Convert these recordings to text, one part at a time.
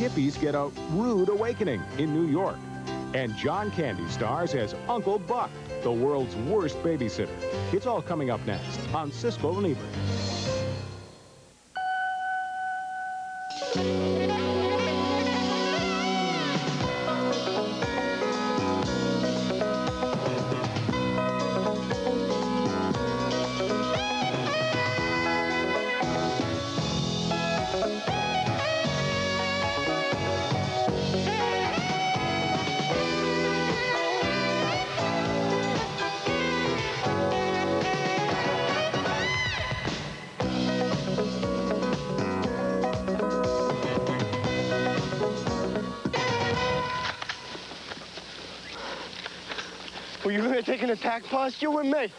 hippies get a rude awakening in New York. And John Candy stars as Uncle Buck, the world's worst babysitter. It's all coming up next on Siskel and Ebert. Were you going to take an attack posture with me?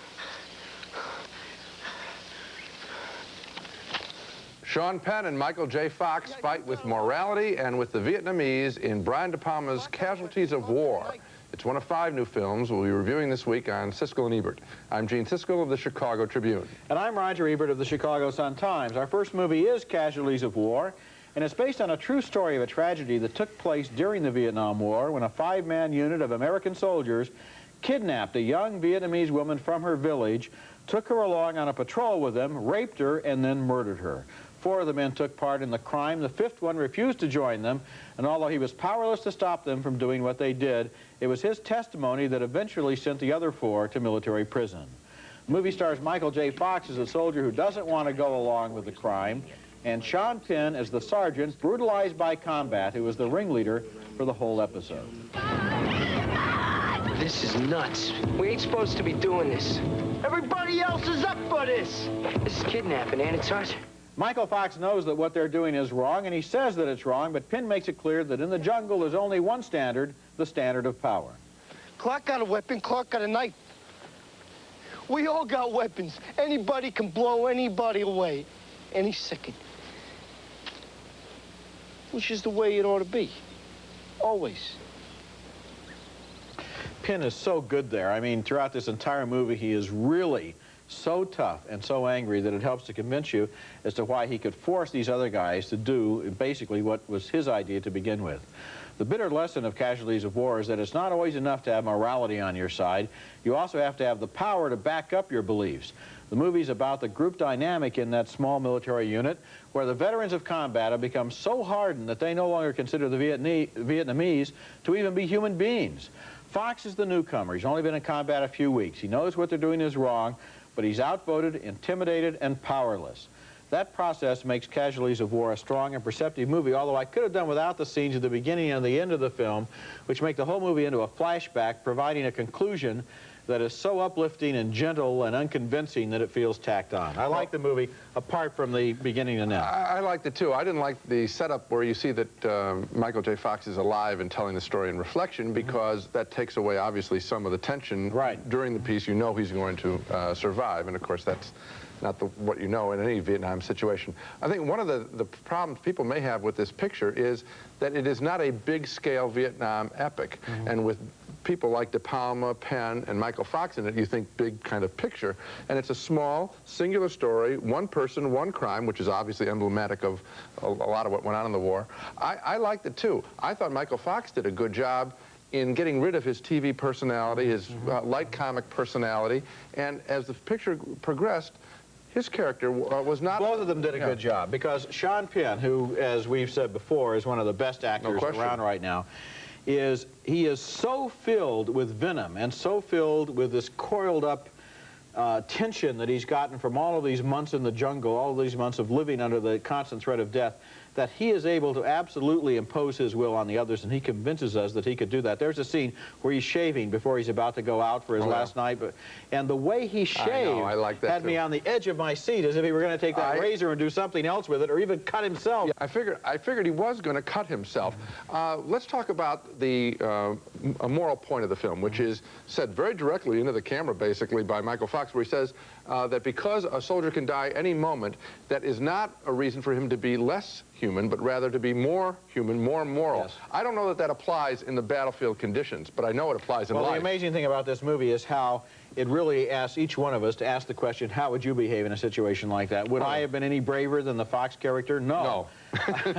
Sean Penn and Michael J. Fox fight with morality and with the Vietnamese in Brian DePalma's Casualties of War. It's one of 5 new films we'll be reviewing this week on Siskel and Ebert. I'm Gene Siskel of the Chicago Tribune. And I'm Roger Ebert of the Chicago Sun-Times. Our first movie is Casualties of War, and it's based on a true story of a tragedy that took place during the Vietnam War when a 5-man unit of American soldiers kidnapped a young Vietnamese woman from her village, took her along on a patrol with them, raped her, and then murdered her. 4 of the men took part in the crime. The 5th one refused to join them, and although he was powerless to stop them from doing what they did, it was his testimony that eventually sent the other 4 to military prison. The movie stars Michael J. Fox as a soldier who doesn't want to go along with the crime, and Sean Penn as the sergeant brutalized by combat, who was the ringleader for the whole episode. This is nuts. We ain't supposed to be doing this. Everybody else is up for this. This is kidnapping, ain't it, Sergeant? Michael Fox knows that what they're doing is wrong, and he says that it's wrong, but Penn makes it clear that in the jungle there's only one standard, the standard of power. Clark got a weapon, Clark got a knife. We all got weapons. Anybody can blow anybody away. Any second. Which is the way it ought to be. Always. Penn is so good there. I mean, throughout this entire movie, he is really so tough and so angry that it helps to convince you as to why he could force these other guys to do basically what was his idea to begin with. The bitter lesson of Casualties of War is that it's not always enough to have morality on your side. You also have to have the power to back up your beliefs. The movie's about the group dynamic in that small military unit where the veterans of combat have become so hardened that they no longer consider the Vietnamese to even be human beings. Fox is the newcomer. He's only been in combat a few weeks. He knows what they're doing is wrong, but he's outvoted, intimidated, and powerless. That process makes Casualties of War a strong and perceptive movie, although I could have done without the scenes at the beginning and the end of the film, which make the whole movie into a flashback, providing a conclusion that is so uplifting and gentle and unconvincing that it feels tacked on. I like the movie apart from the beginning and end. I liked it too. I didn't like the setup where you see that Michael J. Fox is alive and telling the story in reflection, because that takes away obviously some of the tension. Right. During the piece. You know he's going to survive, and of course that's not what you know in any Vietnam situation. I think one of the problems people may have with this picture is that it is not a big-scale Vietnam epic. And with people like DePalma, Penn, and Michael Fox in it, you think big kind of picture. And it's a small, singular story, one person, one crime, which is obviously emblematic of a lot of what went on in the war. I liked it too. I thought Michael Fox did a good job in getting rid of his TV personality, his light comic personality, and as the picture progressed, his character was not... Both of them did a good job, because Sean Penn, who, as we've said before, is one of the best actors around right now, he is so filled with venom and so filled with this coiled up tension that he's gotten from all of these months in the jungle, all of these months of living under the constant threat of death, that he is able to absolutely impose his will on the others, and he convinces us that he could do that. There's a scene where he's shaving before he's about to go out for his last night, and the way he shaved had me on the edge of my seat, as if he were going to take that razor and do something else with it, or even cut himself. Yeah, I figured he was going to cut himself. Let's talk about the a moral point of the film, which is said very directly into the camera, basically, by Michael Fox, where he says that because a soldier can die any moment, that is not a reason for him to be less human, but rather to be more human, more moral. Yes. I don't know that that applies in the battlefield conditions, but I know it applies in life. Well, the amazing thing about this movie is how it really asks each one of us to ask the question, how would you behave in a situation like that? Would I have been any braver than the Fox character? No.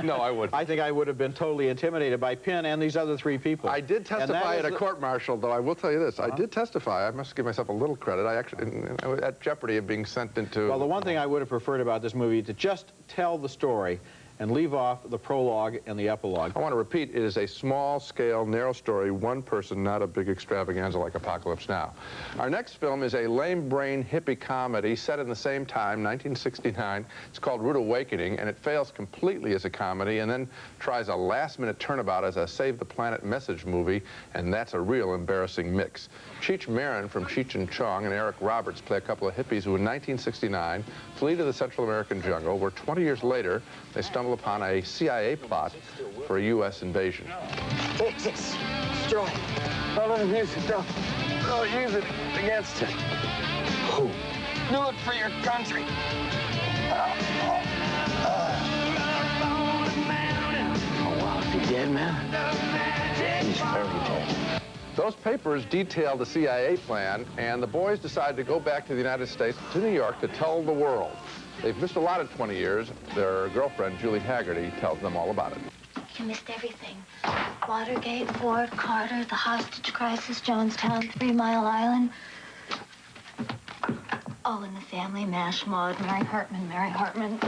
No, I wouldn't. I think I would have been totally intimidated by Penn and these other three people. I did testify at a court-martial, though. I will tell you this. I did testify. I must give myself a little credit. I actually, at jeopardy of being sent into... Well, the one thing I would have preferred about this movie, to just tell the story and leave off the prologue and the epilogue. I want to repeat, it is a small-scale, narrow story, one person, not a big extravaganza like Apocalypse Now. Our next film is a lame-brain hippie comedy set in the same time, 1969. It's called Rude Awakening, and it fails completely as a comedy and then tries a last-minute turnabout as a save-the-planet message movie, and that's a real embarrassing mix. Cheech Marin from Cheech and Chong and Eric Roberts play a couple of hippies who in 1969 flee to the Central American jungle, where 20 years later they stumble upon a CIA plot for a U.S. invasion. Take this. Destroy it. Don't let him use it. Don't use it against him. Who? Do it for your country. Oh, wow. Is he dead, man? He's very dead. Those papers detail the CIA plan, and the boys decide to go back to the United States, to New York, to tell the world. They've missed a lot in 20 years. Their girlfriend, Julie Haggerty, tells them all about it. You missed everything. Watergate, Ford, Carter, the hostage crisis, Jonestown, 3 Mile Island. All in the Family, MASH, Maude, Mary Hartman.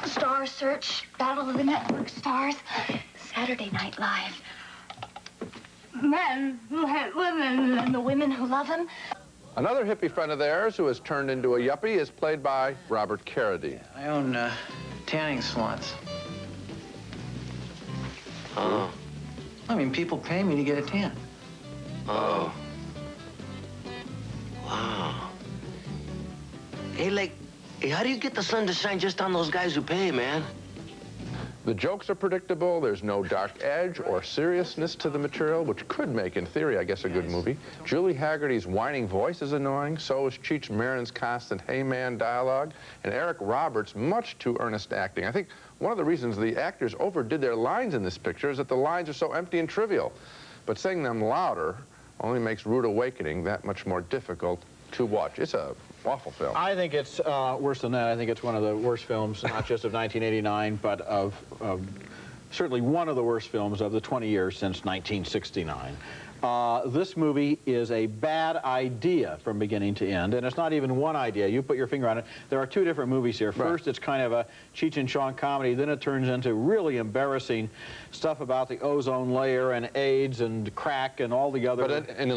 Star Search, Battle of the Network Stars, Saturday Night Live. Men who hate women and the women who love them. Another hippie friend of theirs who has turned into a yuppie is played by Robert Carradine. I own tanning salons. Oh. I mean, people pay me to get a tan. Oh. Wow. Hey, how do you get the sun to shine just on those guys who pay, man? The jokes are predictable. There's no dark edge or seriousness to the material, which could make, in theory, I guess, a good movie. Julie Haggerty's whining voice is annoying. So is Cheech Marin's constant "hey man" dialogue. And Eric Roberts' much too earnest acting. I think one of the reasons the actors overdid their lines in this picture is that the lines are so empty and trivial. But saying them louder only makes Rude Awakening that much more difficult to watch. It's a awful film. I think it's worse than that. I think it's one of the worst films, not just of 1989, but of certainly one of the worst films of the 20 years since 1969. This movie is a bad idea from beginning to end, and it's not even one idea. You put your finger on it. There are two different movies here. First, it's kind of a Cheech and Chong comedy. Then it turns into really embarrassing stuff about the ozone layer and AIDS and crack and all the other problems. In the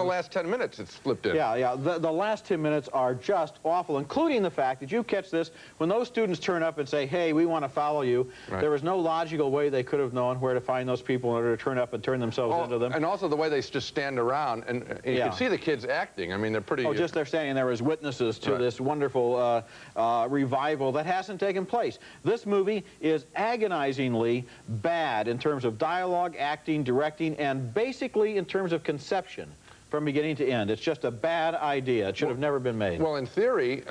last 10 minutes, it's flipped in. Yeah. The last 10 minutes are just awful, including the fact that you catch this when those students turn up and say, "Hey, we want to follow you." Right. There was no logical way they could have known where to find those people in order to turn up and turn themselves into them. And also the way they just stand around, and you can see the kids acting. I mean, they're pretty... just they're standing there as witnesses to this wonderful revival that hasn't taken place. This movie is agonizingly bad in terms of dialogue, acting, directing, and basically in terms of conception from beginning to end. It's just a bad idea. It should have never been made. Well, in theory,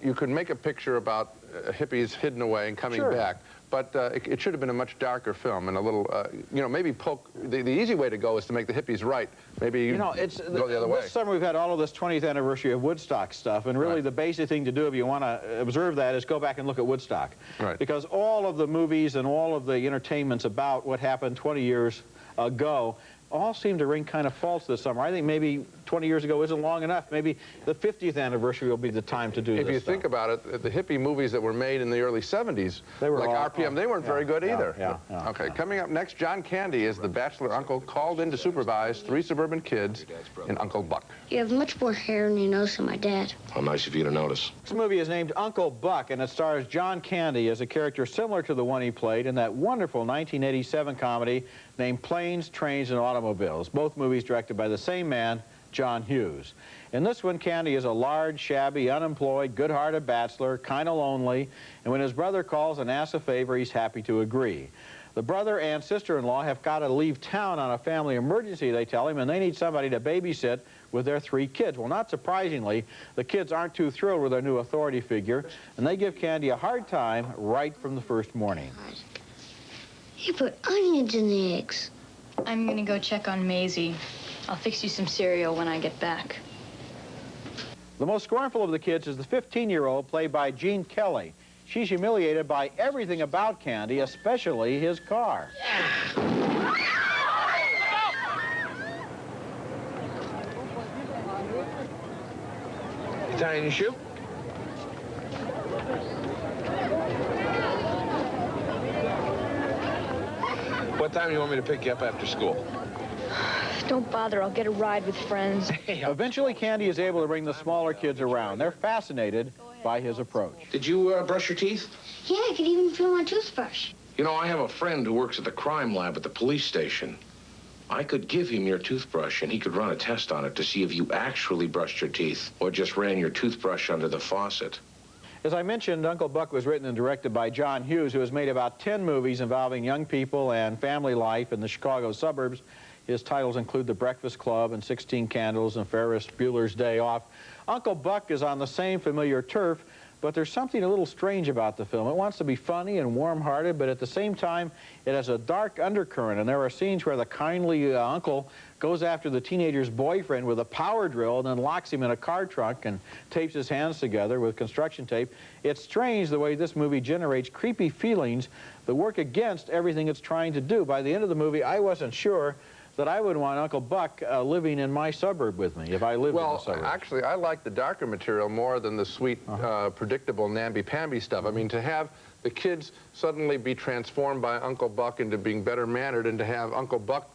you could make a picture about hippies hidden away and coming back. But it should have been a much darker film and a little, maybe poke. The easy way to go is to make the hippies right. Maybe go the other way. This summer we've had all of this 20th anniversary of Woodstock stuff, and really the basic thing to do if you want to observe that is go back and look at Woodstock. Right. Because all of the movies and all of the entertainments about what happened 20 years ago all seem to ring kind of false this summer. I think maybe 20 years ago isn't long enough. Maybe the 50th anniversary will be the time to do this. If you think about it, the hippie movies that were made in the early 70s, like RPM, they weren't very good either. Okay, coming up next, John Candy is the bachelor uncle called in to supervise 3 suburban kids in Uncle Buck. You have much more hair than your nose than my dad. How nice of you to notice. This movie is named Uncle Buck, and it stars John Candy as a character similar to the one he played in that wonderful 1987 comedy named Planes, Trains, and Automobiles. Both movies directed by the same man, John Hughes. In this one, Candy is a large, shabby, unemployed, good-hearted bachelor, kind of lonely, and when his brother calls and asks a favor, he's happy to agree. The brother and sister-in-law have got to leave town on a family emergency, they tell him, and they need somebody to babysit with their 3 kids. Well, not surprisingly, the kids aren't too thrilled with their new authority figure, and they give Candy a hard time right from the first morning. You put onions in the eggs. I'm gonna go check on Maisie. I'll fix you some cereal when I get back. The most scornful of the kids is the 15-year-old, played by Gene Kelly. She's humiliated by everything about Candy, especially his car. You tying your shoe? What time do you want me to pick you up after school? Don't bother, I'll get a ride with friends. Eventually, Candy is able to bring the smaller kids around. They're fascinated by his approach. Did you brush your teeth? Yeah, I could even feel my toothbrush. You know, I have a friend who works at the crime lab at the police station. I could give him your toothbrush, and he could run a test on it to see if you actually brushed your teeth or just ran your toothbrush under the faucet. As I mentioned, Uncle Buck was written and directed by John Hughes, who has made about 10 movies involving young people and family life in the Chicago suburbs. His titles include The Breakfast Club and 16 Candles and Ferris Bueller's Day Off. Uncle Buck is on the same familiar turf, but there's something a little strange about the film. It wants to be funny and warm-hearted, but at the same time, it has a dark undercurrent, and there are scenes where the kindly uncle goes after the teenager's boyfriend with a power drill and then locks him in a car trunk and tapes his hands together with construction tape. It's strange the way this movie generates creepy feelings that work against everything it's trying to do. By the end of the movie, I wasn't sure that I would want Uncle Buck living in my suburb with me if I lived in the suburbs. Well, actually, I like the darker material more than the sweet, predictable namby-pamby stuff. I mean, to have the kids suddenly be transformed by Uncle Buck into being better mannered, and to have Uncle Buck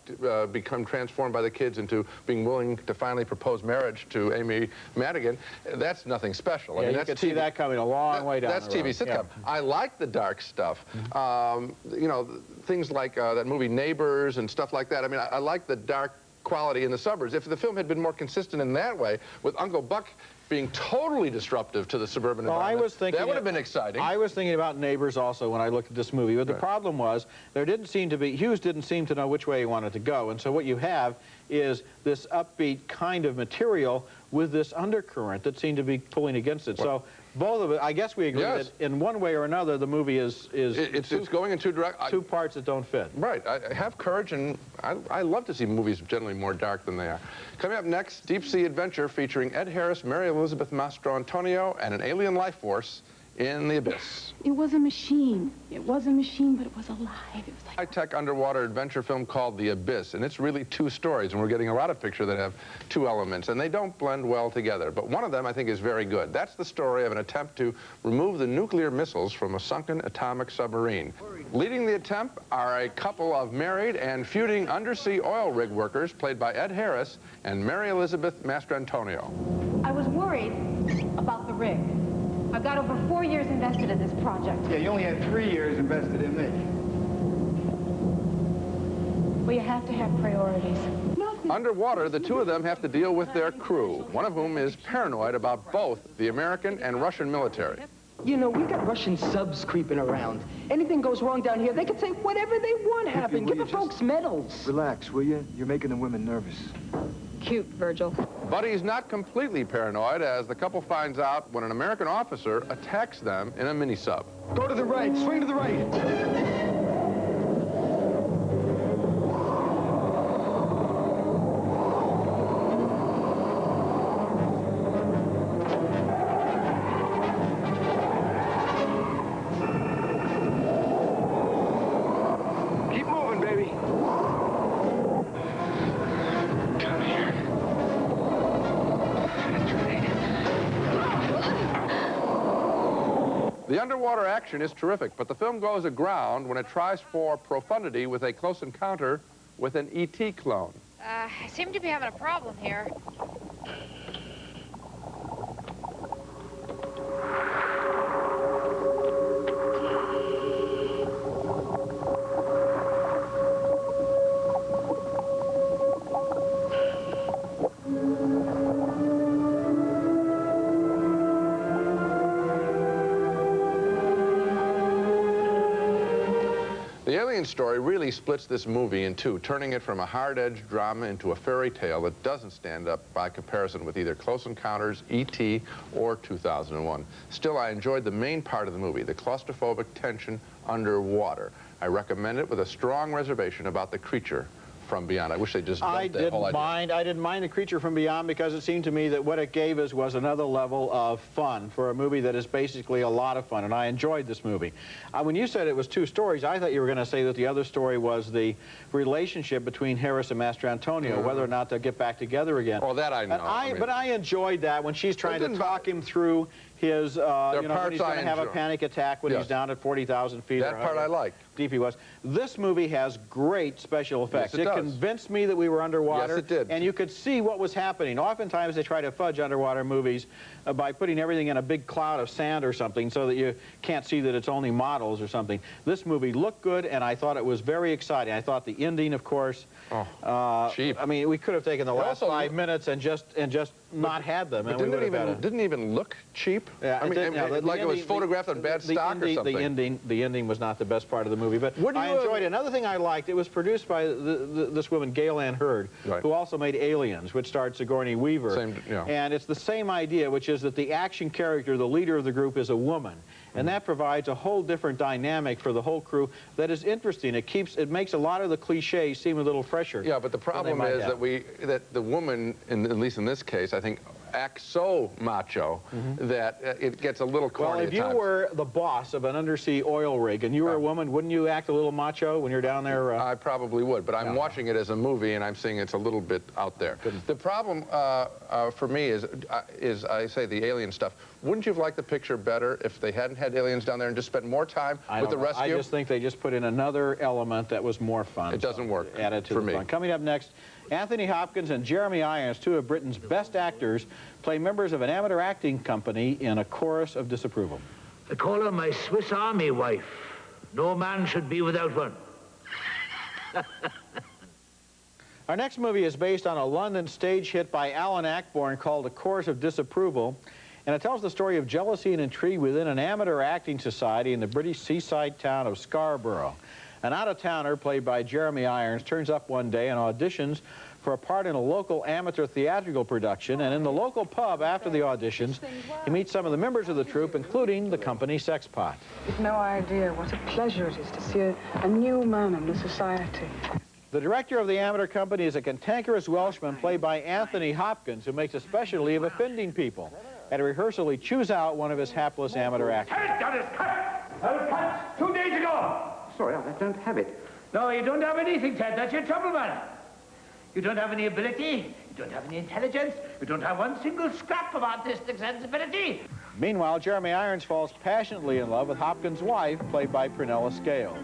become transformed by the kids into being willing to finally propose marriage to Amy Madigan, that's nothing special. Yeah, I mean, you that's could see that coming a long way down That's the road. TV sitcom. Yeah. I like the dark stuff. You know, things like that movie Neighbors and stuff like that. I mean, I like the dark quality in the suburbs. If the film had been more consistent in that way, with Uncle Buck being totally disruptive to the suburban environment, that would have been exciting. I was thinking about Neighbors also when I looked at this movie, but the problem was there didn't seem to be, Hughes didn't seem to know which way he wanted to go, and so what you have is this upbeat kind of material with this undercurrent that seemed to be pulling against it. So both of it, I guess we agree that in one way or another the movie is it's going in two directions. Two parts that don't fit. Right. I have courage, and I love to see movies generally more dark than they are. Coming up next, deep sea adventure featuring Ed Harris, Mary Elizabeth Mastro-Antonio, and an alien life force in the abyss. It was a machine. It was a machine, but it was alive. It was like High-tech underwater adventure film called The Abyss, and it's really two stories, and we're getting a lot of pictures that have two elements, and they don't blend well together, but one of them I think is very good. That's the story of an attempt to remove the nuclear missiles from a sunken atomic submarine. Leading the attempt are a couple of married and feuding undersea oil rig workers played by Ed Harris and Mary Elizabeth Mastro-Antonio. I was worried about the rig. I've got over 4 years invested in this project. Yeah, you only had 3 years invested in me. Well, you have to have priorities. Underwater, the two of them have to deal with their crew, one of whom is paranoid about both the American and Russian military. You know, we got Russian subs creeping around. Anything goes wrong down here, they can say whatever they want happen. Give the folks medals. Relax, will you? You're making the women nervous. Cute, Virgil. But he's not completely paranoid, as the couple finds out when an American officer attacks them in a mini-sub. Go to the right, swing to the right. The underwater action is terrific, but the film goes aground when it tries for profundity with a close encounter with an E.T. clone. I seem to be having a problem here. The alien story really splits this movie in two, turning it from a hard-edged drama into a fairy tale that doesn't stand up by comparison with either Close Encounters, E.T., or 2001. Still, I enjoyed the main part of the movie, the claustrophobic tension underwater. I recommend it with a strong reservation about the creature from Beyond. I wish they just dumped that whole idea. I didn't mind The Creature from Beyond because it seemed to me that what it gave us was another level of fun for a movie that is basically a lot of fun, and I enjoyed this movie. When you said it was two stories, I thought you were going to say that the other story was the relationship between Harris and Master Antonio, whether or not they'll get back together again. Oh, that I know. But I enjoyed that when she's trying to talk him through his, you know, when he's going to have a panic attack when he's down at 40,000 feet. That part I like. Deep he was. This movie has great special effects. Yes, it does. Convinced me that we were underwater. Yes, it did. And you could see what was happening. Oftentimes they try to fudge underwater movies by putting everything in a big cloud of sand or something so that you can't see that it's only models or something. This movie looked good, and I thought it was very exciting. I thought the ending, of course, cheap. I mean, we could have taken the last 5 minutes and just not had them. But didn't even look cheap. Yeah, I mean, like it was photographed on bad stock or something. The ending was not the best part of the movie, but I enjoyed it. Another thing I liked, it was produced by this woman, Gail Ann Hurd, who also made Aliens, which starred Sigourney Weaver. And it's the same idea, which is that the action character, the leader of the group, is a woman. And that provides a whole different dynamic for the whole crew that is interesting. It makes a lot of the cliches seem a little fresher. Yeah, but the problem is that the woman, at least in this case, I think, acts so macho that it gets a little corny at times. Well, if you were the boss of an undersea oil rig and you were a woman, wouldn't you act a little macho when you're down there? I probably would, but I'm watching it as a movie and I'm seeing it's a little bit out there. The problem for me is, I say, the alien stuff. Wouldn't you have liked the picture better if they hadn't had aliens down there and just spent more time with the rescue? I just think they just put in another element that was more fun. It doesn't work added to for the me. fun. Coming up next, Anthony Hopkins and Jeremy Irons, two of Britain's best actors, play members of an amateur acting company in A Chorus of Disapproval. I call her my Swiss Army wife. No man should be without one. Our next movie is based on a London stage hit by Alan Ayckbourn called A Chorus of Disapproval, and it tells the story of jealousy and intrigue within an amateur acting society in the British seaside town of Scarborough. An out-of-towner, played by Jeremy Irons, turns up one day and auditions for a part in a local amateur theatrical production, and in the local pub after the auditions, he meets some of the members of the troupe, including the company Sexpot. You've no idea what a pleasure it is to see a new man in the society. The director of the amateur company is a cantankerous Welshman played by Anthony Hopkins, who makes a specialty of offending people. At a rehearsal, he chews out one of his hapless amateur actors. That is cut! That was cut 2 days ago! Sorry, I don't have it. No, you don't have anything, Ted. That's your trouble, man. You don't have any ability. You don't have any intelligence. You don't have one single scrap of artistic sensibility. Meanwhile, Jeremy Irons falls passionately in love with Hopkins' wife, played by Prunella Scales.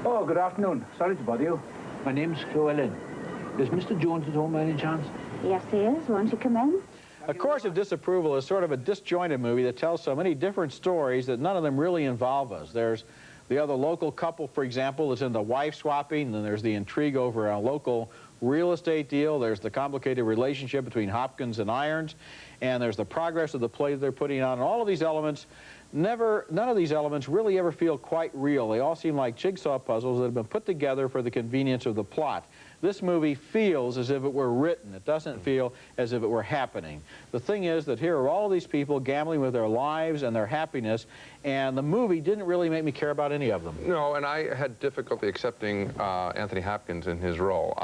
Oh, good afternoon. Sorry to bother you. My name's Llewellyn. Is Mr. Jones at home by any chance? Yes, he is. Won't you come in? A Chorus of Disapproval is sort of a disjointed movie that tells so many different stories that none of them really involve us. There's the other local couple, for example, that's in the wife swapping, and there's the intrigue over a local real estate deal. There's the complicated relationship between Hopkins and Irons, and there's the progress of the play they're putting on. And all of these elements, none of these elements really ever feel quite real. They all seem like jigsaw puzzles that have been put together for the convenience of the plot. This movie feels as if it were written. It doesn't feel as if it were happening. The thing is that here are all these people gambling with their lives and their happiness, and the movie didn't really make me care about any of them. No, and I had difficulty accepting Anthony Hopkins in his role.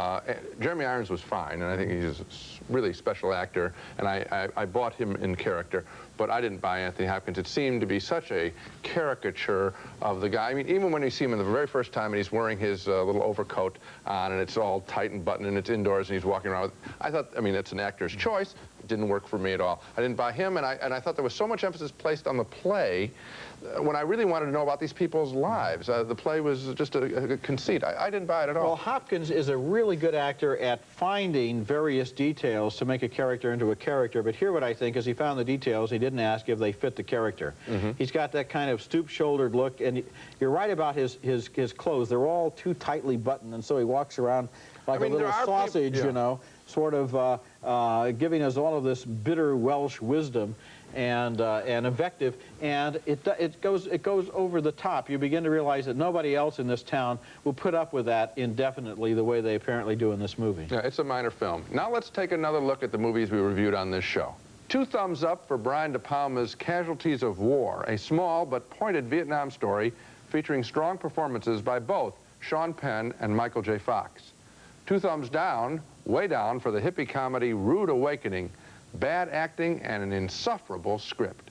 Jeremy Irons was fine, and I think he's a really special actor, and I bought him in character, but I didn't buy Anthony Hopkins. It seemed to be such a caricature of the guy. I mean, even when you see him the very first time and he's wearing his little overcoat on and it's all tight and buttoned and it's indoors and he's walking around with, I thought, I mean, it's an actor's choice. It didn't work for me at all. I didn't buy him, and I thought there was so much emphasis placed on the play when I really wanted to know about these people's lives. The play was just a conceit. I didn't buy it at all. Well, Hopkins is a really good actor at finding various details to make a character into a character, but here what I think is he found the details, he didn't ask if they fit the character. He's got that kind of stoop-shouldered look, and you're right about his clothes. They're all too tightly buttoned, and so he walks around like a little sausage, you know, sort of giving us all of this bitter Welsh wisdom and invective, and it goes over the top. You begin to realize that nobody else in this town will put up with that indefinitely the way they apparently do in this movie. Yeah, it's a minor film. Now let's take another look at the movies we reviewed on this show. 2 thumbs up for Brian DePalma's Casualties of War, a small but pointed Vietnam story featuring strong performances by both Sean Penn and Michael J. Fox. 2 thumbs down, way down, for the hippie comedy Rude Awakening, bad acting and an insufferable script.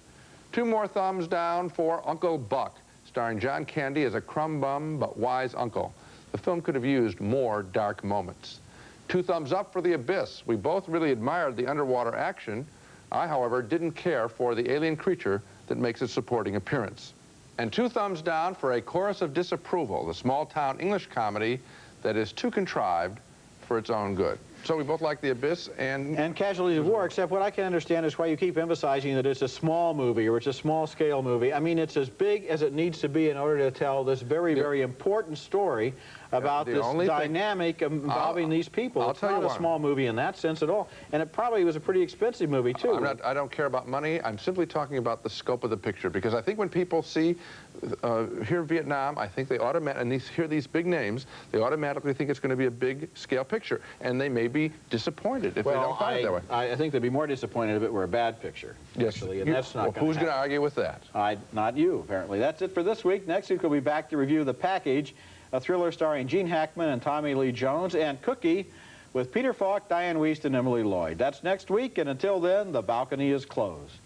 2 more thumbs down for Uncle Buck, starring John Candy as a crumb bum but wise uncle. The film could have used more dark moments. 2 thumbs up for The Abyss. We both really admired the underwater action. I, however, didn't care for the alien creature that makes its supporting appearance. And 2 thumbs down for A Chorus of Disapproval, the small-town English comedy that is too contrived for its own good. So we both like The Abyss and Casualties of War, except what I can understand is why you keep emphasizing that it's a small movie or it's a small-scale movie. I mean, it's as big as it needs to be in order to tell this very, very important story about this dynamic involving these people. It's not a small movie in that sense at all. And it probably was a pretty expensive movie, too. I don't care about money. I'm simply talking about the scope of the picture, because I think when people hear Vietnam, I think they automatically, and hear these big names, they automatically think it's going to be a big-scale picture, and they may be disappointed if they don't find it that way. I think they'd be more disappointed if it were a bad picture, actually, and that's not going to who's going to argue with that? Not you, apparently. That's it for this week. Next week, we'll be back to review The Package, a thriller starring Gene Hackman and Tommy Lee Jones, and Cookie with Peter Falk, Diane Wiest, and Emily Lloyd. That's next week, and until then, the balcony is closed.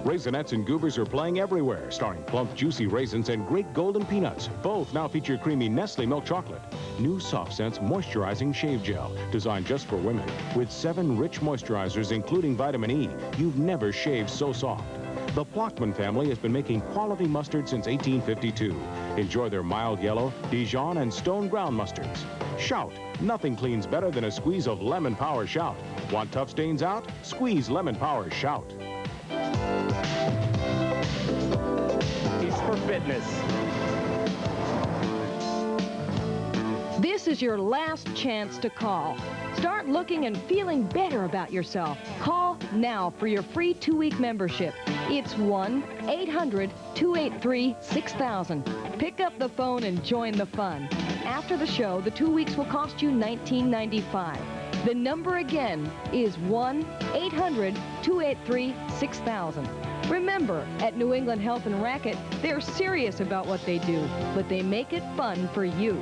Raisinets and Goobers are playing everywhere, starring plump, juicy raisins and great golden peanuts. Both now feature creamy Nestle milk chocolate. New Soft Sense Moisturizing Shave Gel, designed just for women, with 7 rich moisturizers, including vitamin E. You've never shaved so soft. The Plockman family has been making quality mustard since 1852. Enjoy their mild yellow, Dijon, and stone ground mustards. Shout! Nothing cleans better than a squeeze of Lemon Power Shout. Want tough stains out? Squeeze Lemon Power Shout. For fitness. This is your last chance to call. Start looking and feeling better about yourself. Call now for your free 2-week membership. It's 1-800-283-6000. Pick up the phone and join the fun. After the show, the 2 weeks will cost you $19.95. The number again is 1-800-283-6000. Remember, at New England Health and Racket, they're serious about what they do, but they make it fun for you.